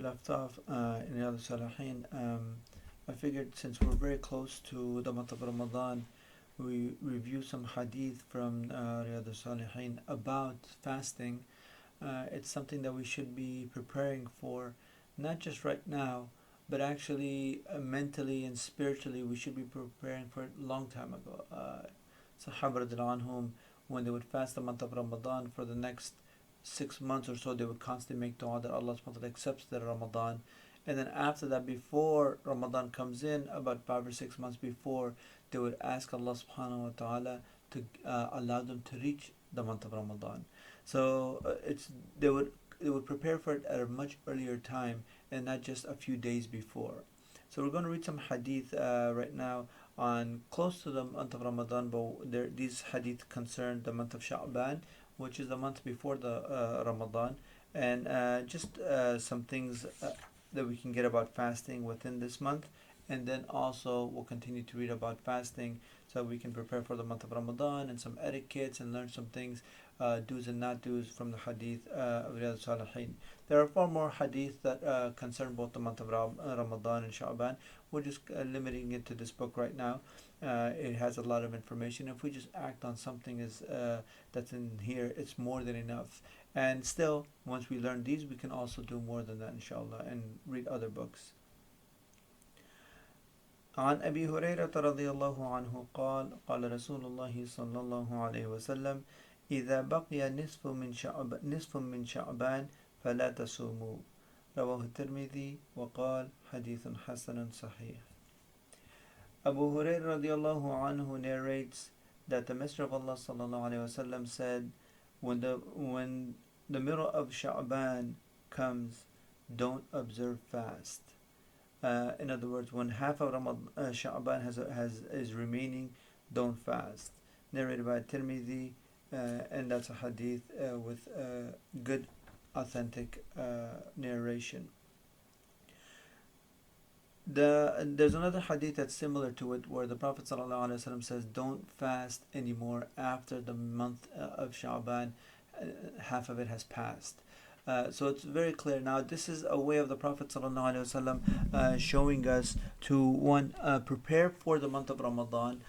left off in Riyadh Salihin, I figured since we're very close to the month of Ramadan, we review some hadith from Riyadh Salihin about fasting. It's something that we should be preparing for, not just right now, but actually mentally and spiritually, we should be preparing for it a long time ago. Sahaba radiallahu anhum, when they would fast the month of Ramadan for the next 6 months or so, they would constantly make dua that Allah subhanahu wa ta'ala accepts their Ramadan. And then after that, before Ramadan comes in, about 5 or 6 months before, they would ask Allah subhanahu wa ta'ala to allow them to reach the month of Ramadan. So it's they would prepare for it at a much earlier time and not just a few days before. So we're going to read some hadith right now on close to the month of Ramadan, but these hadith concern the month of Sha'ban, which is the month before the Ramadan, and just some things that we can get about fasting within this month, and then also we'll continue to read about fasting so we can prepare for the month of Ramadan and some etiquettes and learn some things, do's and not do's from the hadith of Riyadh Salihin. There are far more hadith that concern both the month of Ramadan and Sha'ban. We're just limiting it to this book right now. It has a lot of information. If we just act on something that's in here, it's more than enough. And still, once we learn these, we can also do more than that, inshallah, and read other books. عن أبي هريرة رضي الله عنه قال قال رسول الله صلى الله عليه وسلم إذا بقي نصف من شعبان فلا تصوموا رواه الترمذي وقال حديث حسن صحيح. Abu Hurairah radiallahu anhu narrates that the Messenger of Allah sallallahu alaihi wasallam said, when the middle of Sha'ban comes, don't observe fast. In other words, when half of Sha'ban is remaining, don't fast. Narrated by Tirmidhi, and that's a hadith with good, authentic narration. There's another hadith that's similar to it where the Prophet ﷺ says, don't fast anymore after the month of Sha'ban, half of it has passed. So it's very clear. Now this is a way of the Prophet ﷺ showing us to prepare for the month of Ramadan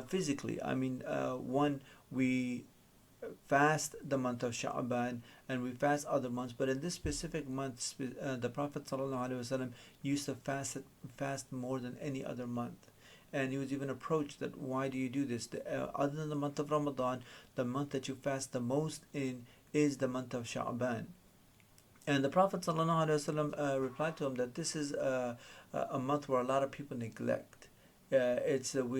physically. I mean, we fast the month of Sha'ban and we fast other months, but in this specific month, the Prophet ﷺ used to fast more than any other month. And he was even approached that, why do you do this? Other than the month of Ramadan, the month that you fast the most in is the month of Sha'ban. And the Prophet ﷺ replied to him that this is a month where a lot of people neglect. We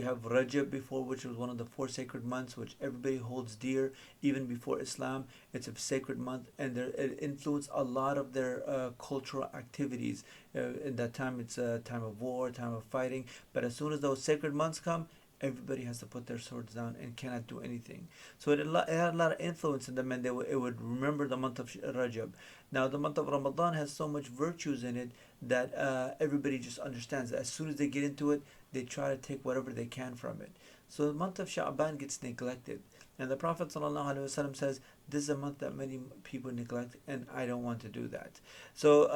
have Rajab before, which was one of the 4 sacred months, which everybody holds dear, even before Islam. It's a sacred month, and it influenced a lot of their cultural activities. In that time, it's a time of war, time of fighting. But as soon as those sacred months come, everybody has to put their swords down and cannot do anything. So it had a lot of influence in them, and it would remember the month of Rajab. Now the month of Ramadan has so much virtues in it that everybody just understands that as soon as they get into it, they try to take whatever they can from it. So the month of Sha'ban gets neglected. And the Prophet ﷺ says, this is a month that many people neglect, and I don't want to do that. So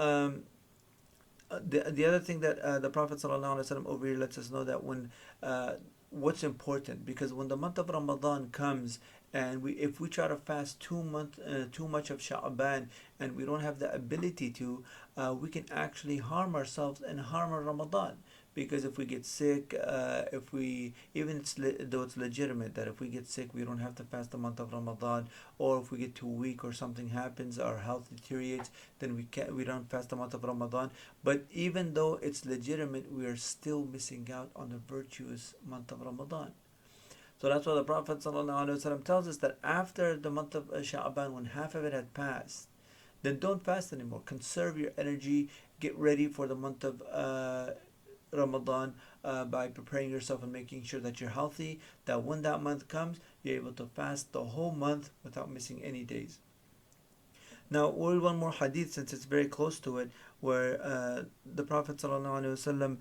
the other thing that the Prophet ﷺ over here lets us know that when what's important, because when the month of Ramadan comes and if we try to fast too much of Sha'ban and we don't have the ability to, we can actually harm ourselves and harm our Ramadan. Because if we get sick, though it's legitimate that if we get sick, we don't have to fast the month of Ramadan, or if we get too weak or something happens, our health deteriorates, then we don't fast the month of Ramadan. But even though it's legitimate, we are still missing out on the virtuous month of Ramadan. So that's why the Prophet ﷺ tells us that after the month of Sha'ban, when half of it had passed, then don't fast anymore. Conserve your energy. Get ready for the month of Ramadan by preparing yourself and making sure that you're healthy, that when that month comes, you're able to fast the whole month without missing any days. Now we'll read one more hadith since it's very close to it, where the Prophet ﷺ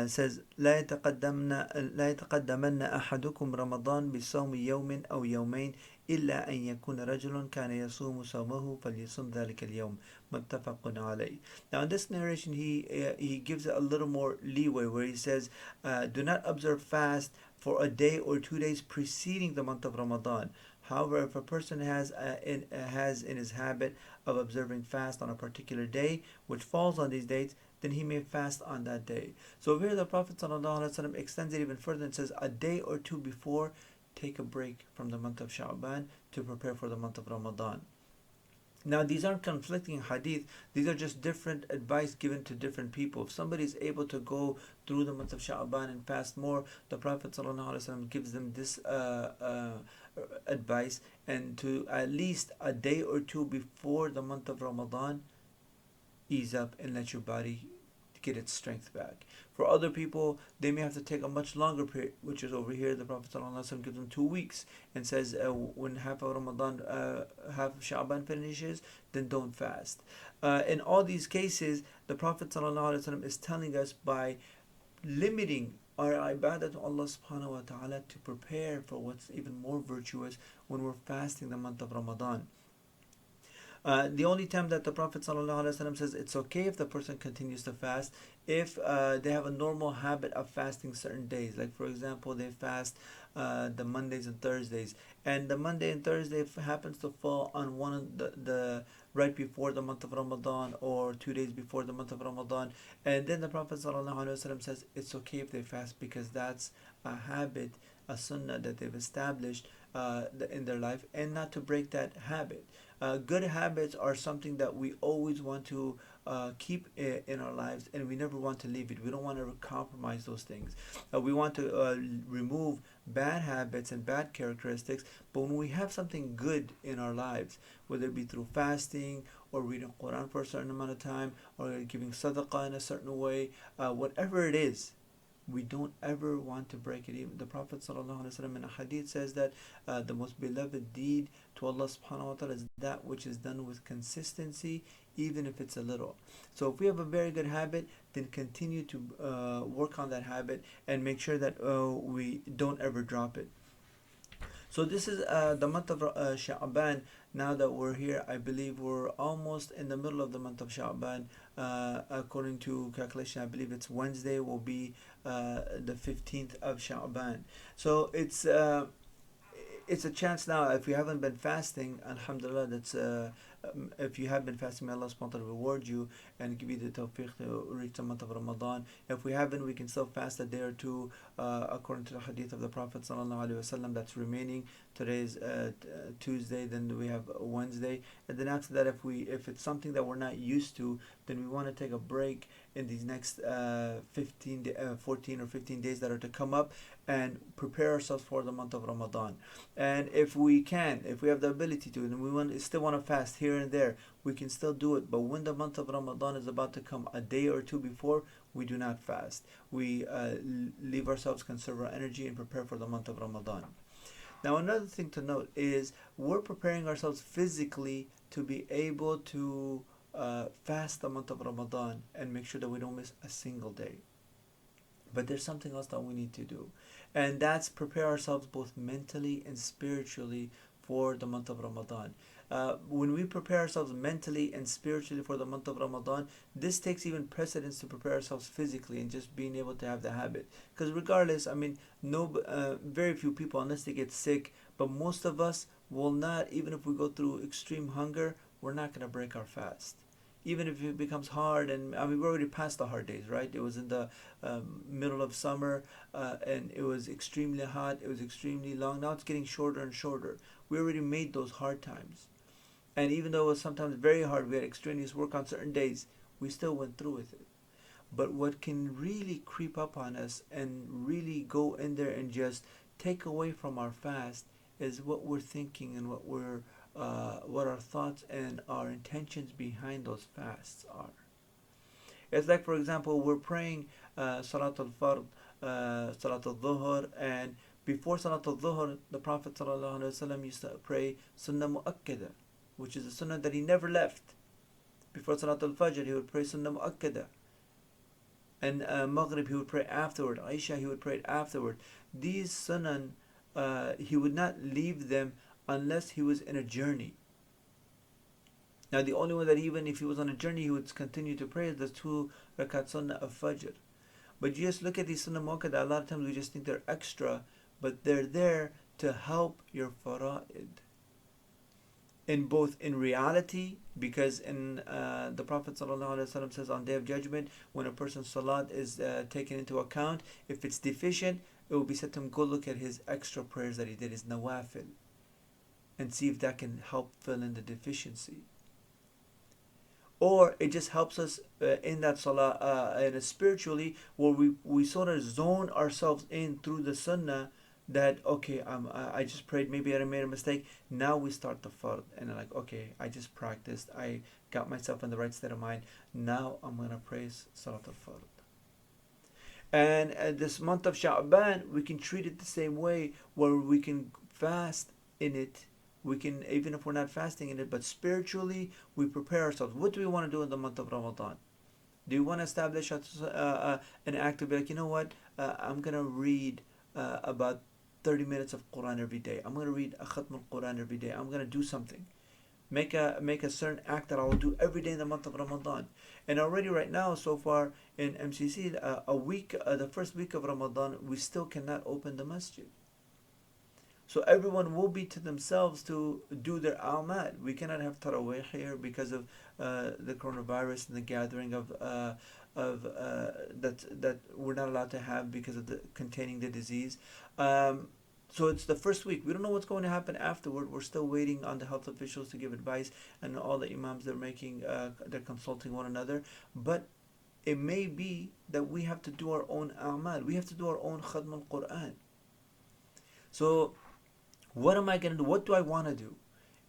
says, لا يتقدمن أحدكم رمضان بصوم يوم أو يومين إلا أن يكون رجل كان يصوم صومه فليصم ذلك اليوم متفق عليه. Now in this narration he gives it a little more leeway where he says do not observe fast for a day or 2 days preceding the month of Ramadan. However, if a person has in his habit of observing fast on a particular day which falls on these dates, then he may fast on that day. So over here the Prophet ﷺ extends it even further and says a day or two before, take a break from the month of Sha'ban to prepare for the month of Ramadan. Now, these aren't conflicting hadith. These are just different advice given to different people. If somebody is able to go through the month of Sha'ban and fast more, the Prophet ﷺ gives them this advice, and to at least a day or two before the month of Ramadan, ease up and let your body get its strength back. For other people, they may have to take a much longer period, which is over here. The Prophet ﷺ gives them 2 weeks and says when half of Ramadan, half of Sha'ban finishes, then don't fast. In all these cases, the Prophet ﷺ is telling us by limiting our ibadah to Allah subhanahu wa ta'ala to prepare for what's even more virtuous when we're fasting the month of Ramadan. The only time that the Prophet ﷺ says it's okay if the person continues to fast if they have a normal habit of fasting certain days. Like for example, they fast the Mondays and Thursdays, and the Monday and Thursday happens to fall on one of the right before the month of Ramadan or 2 days before the month of Ramadan, and then the Prophet ﷺ says it's okay if they fast because that's a habit, a sunnah that they've established in their life, and not to break that habit. Good habits are something that we always want to keep in our lives, and we never want to leave it. We don't want to compromise those things. We want to remove bad habits and bad characteristics, but when we have something good in our lives, whether it be through fasting or reading Quran for a certain amount of time or giving sadaqah in a certain way, whatever it is, we don't ever want to break it. Even the Prophet ﷺ in a hadith says that the most beloved deed to Allah subhanahu wa ta'ala is that which is done with consistency, even if it's a little. So if we have a very good habit, then continue to work on that habit and make sure that we don't ever drop it. So this is the month of Sha'ban. Now that we're here, I believe we're almost in the middle of the month of Sha'ban. According to calculation, I believe it's Wednesday will be the 15th of Sha'ban. So it's a chance now. If you haven't been fasting, alhamdulillah, that's if you have been fasting, may Allah subhanahu wa ta'ala reward you and give you the tawfiq to reach the month of Ramadan. If we haven't, we can still fast a day or two according to the hadith of the Prophet sallallahu alaihi wasallam that's remaining. Today is Tuesday, then we have Wednesday, and then after that, if it's something that we're not used to, then we want to take a break in these next 14 or 15 days that are to come up and prepare ourselves for the month of Ramadan. And if we have the ability to, and we still want to fast here and there, we can still do it. But when the month of Ramadan is about to come, a day or two before, we do not fast. We leave ourselves, conserve our energy, and prepare for the month of Ramadan. Now, another thing to note is we're preparing ourselves physically to be able to fast the month of Ramadan and make sure that we don't miss a single day. But there's something else that we need to do, and that's prepare ourselves both mentally and spiritually for the month of Ramadan. When we prepare ourselves mentally and spiritually for the month of Ramadan, this takes even precedence to prepare ourselves physically and just being able to have the habit. Because regardless, very few people, unless they get sick, but most of us will not, even if we go through extreme hunger, we're not going to break our fast. Even if it becomes hard, and we're already past the hard days, right? It was in the middle of summer, and it was extremely hot, it was extremely long. Now it's getting shorter and shorter. We already made those hard times. And even though it was sometimes very hard, we had extraneous work on certain days, we still went through with it. But what can really creep up on us and really go in there and just take away from our fast is what we're thinking and what our thoughts and our intentions behind those fasts are. It's like, for example, we're praying Salat al-Fard, Salat al-Dhuhr, and before Salat al-Dhuhr, the Prophet ﷺ used to pray Sunnah Mu'akkada, which is a sunnah that he never left. Before Salat al-Fajr, he would pray Sunnah Mu'akkada. And Maghrib, he would pray afterward. Aisha, he would pray afterward. These sunnah, he would not leave them unless he was in a journey. Now the only one that even if he was on a journey he would continue to pray is the 2 rakat sunnah of Fajr. But you just look at these sunnah muakkada, a lot of times we just think they're extra, but they're there to help your fara'id. In both in reality, because in the Prophet ﷺ says on Day of Judgment, when a person's salat is taken into account, if it's deficient, it will be said to him, go look at his extra prayers that he did, his nawafil, and see if that can help fill in the deficiency. Or it just helps us in that salah and spiritually, where we sort of zone ourselves in through the sunnah, that okay, I just prayed, maybe I made a mistake, now we start the fard, and I'm like, okay, I just practiced, I got myself in the right state of mind, now I'm gonna praise salat al-fard. And this month of Sha'ban, we can treat it the same way, where we can fast in it. We can, even if we're not fasting in it, but spiritually we prepare ourselves. What do we want to do in the month of Ramadan? Do you want to establish an act to be like, you know what, I'm gonna read about 30 minutes of Quran every day. I'm gonna read a khatm al-Quran every day. I'm gonna do something. Make a certain act that I will do every day in the month of Ramadan. And already right now, so far in MCC, a week, the first week of Ramadan, we still cannot open the masjid. So everyone will be to themselves to do their a'mal. We cannot have tarawih here because of the coronavirus and the gathering of that we're not allowed to have because of the containing the disease. So it's the first week. We don't know what's going to happen afterward. We're still waiting on the health officials to give advice, and all the imams they're consulting one another. But it may be that we have to do our own a'mal. We have to do our own khatm al-Quran. So what am I going to do? What do I want to do?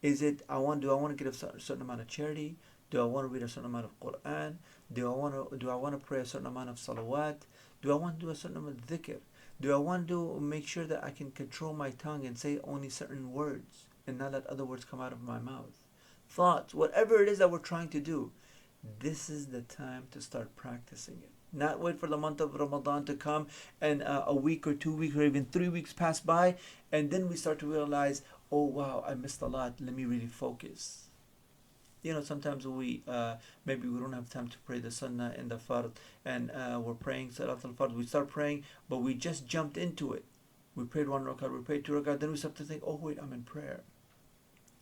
Is it do I want to give a certain amount of charity? Do I want to read a certain amount of Quran? Do I want to pray a certain amount of salawat? Do I want to do a certain amount of dhikr? Do I want to make sure that I can control my tongue and say only certain words and not let other words come out of my mouth? Thoughts, whatever it is that we're trying to do, this is the time to start practicing it. Not wait for the month of Ramadan to come and a week or 2 weeks or even 3 weeks pass by, and then we start to realize, oh wow, I missed a lot, let me really focus. You know, sometimes we maybe we don't have time to pray the sunnah and the fard, and we're praying salat al-fard, we start praying, but we just jumped into it. We prayed 1 rakat, we prayed 2 rakat, then we start to think, oh wait, I'm in prayer.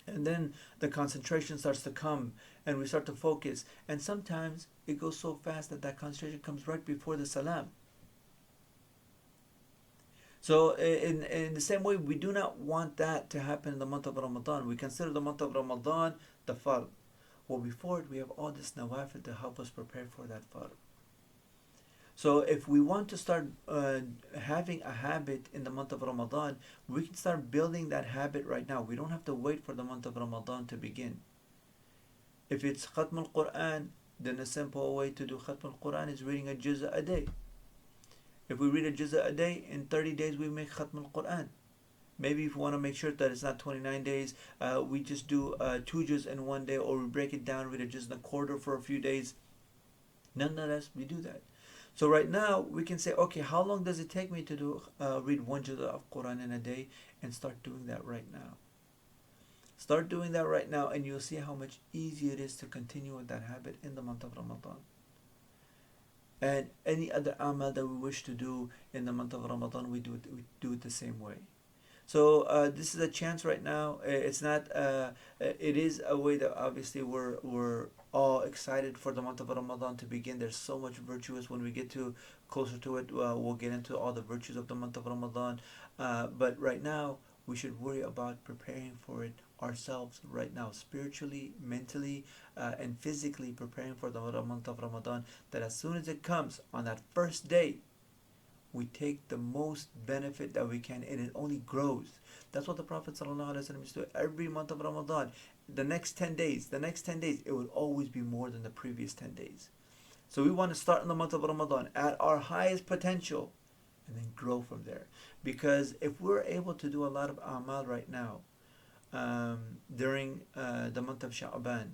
And then the concentration starts to come, and we start to focus, and sometimes it goes so fast that concentration comes right before the salam. So in the same way, we do not want that to happen in the month of Ramadan. We consider the month of Ramadan the fard. Well, before it, we have all this nawafil to help us prepare for that fard. So if we want to start having a habit in the month of Ramadan, we can start building that habit right now. We don't have to wait for the month of Ramadan to begin. If it's Khatm al-Quran, then a simple way to do Khatm al-Quran is reading a juz a day. If we read a juz a day, in 30 days we make Khatm al-Quran. Maybe if we want to make sure that it's not 29 days, we just do 2 juz in 1 day, or we break it down, read a juz in a quarter for a few days. Nonetheless, we do that. So right now we can say, okay, how long does it take me to do read 1 juz of Quran in a day, and start doing that right now. Start doing that right now, and you'll see how much easier it is to continue with that habit in the month of Ramadan. And any other amal that we wish to do in the month of Ramadan, we do it the same way. So this is a chance right now. It's not. It is a way that obviously we're all excited for the month of Ramadan to begin. There's so much virtuous. When we get to closer to it, we'll get into all the virtues of the month of Ramadan. But right now, we should worry about preparing for it ourselves right now, spiritually, mentally, and physically preparing for the month of Ramadan. That as soon as it comes on that first day, we take the most benefit that we can, and it only grows. That's what the Prophet ﷺ used to do every month of Ramadan. The next 10 days, it would always be more than the previous 10 days. So we want to start in the month of Ramadan at our highest potential, and then grow from there. Because if we're able to do a lot of amal right now, during the month of Sha'ban,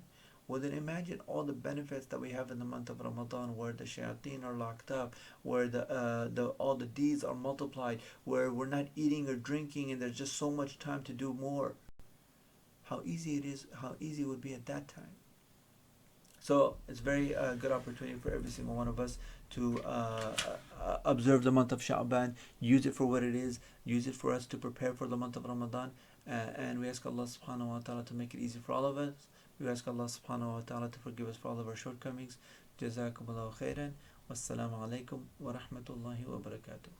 well then imagine all the benefits that we have in the month of Ramadan, where the shayateen are locked up, where all the deeds are multiplied, where we're not eating or drinking, and there's just so much time to do more. how easy it is, how easy it would be at that time. So it's very good opportunity for every single one of us to observe the month of Sha'ban, use it for what it is, use it for us to prepare for the month of Ramadan, and we ask Allah subhanahu wa ta'ala to make it easy for all of us. We ask Allah subhanahu wa ta'ala to forgive us for all of our shortcomings. Jazakumullahu khairan. Wassalamu alaikum wa rahmatullahi wa barakatuh.